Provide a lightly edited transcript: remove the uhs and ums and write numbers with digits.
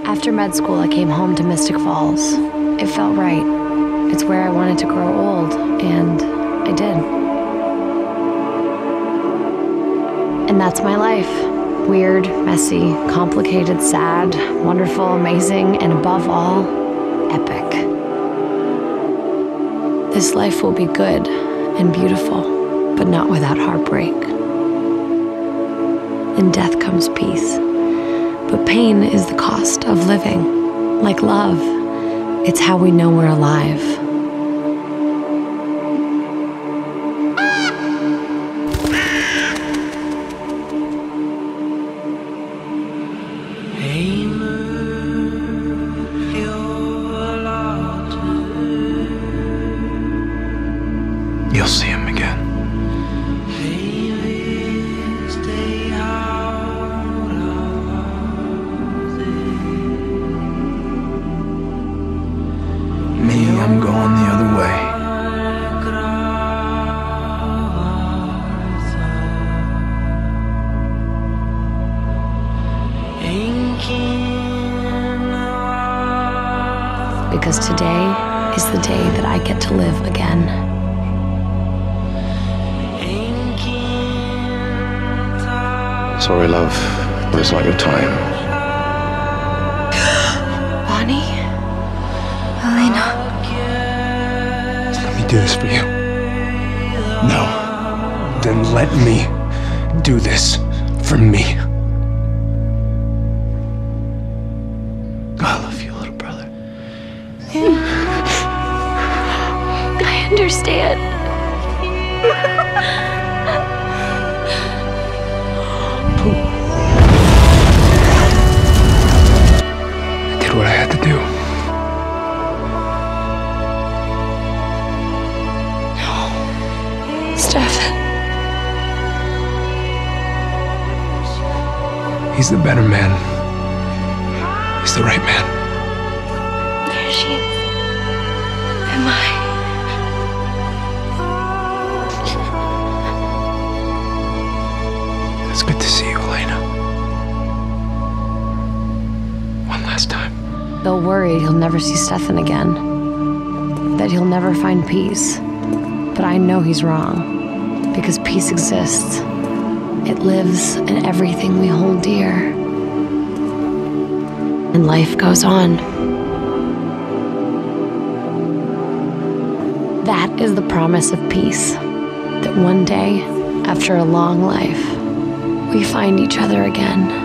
After med school, I came home to Mystic Falls. It felt right. It's where I wanted to grow old, and I did. And that's my life. Weird, messy, complicated, sad, wonderful, amazing, and above all, epic. This life will be good and beautiful, but not without heartbreak. In death comes peace. But pain is the cost of living. Like love, it's how we know we're alive. You'll see him again. Me, I'm going the other way. Because today is the day that I get to live again. Sorry, love, but it's not your time. Bonnie? Elena? Let me do this for you. No. Then let me do this for me. I love you, little brother. I understand. I did what I had to do. Stefan. He's the better man. He's the right man. There she is. Am I? It's good to see you, Elena. One last time. Bill worried he'll never see Stefan again. That he'll never find peace. But I know he's wrong. Because peace exists. It lives in everything we hold dear. And life goes on. That is the promise of peace. That one day, after a long life, we find each other again.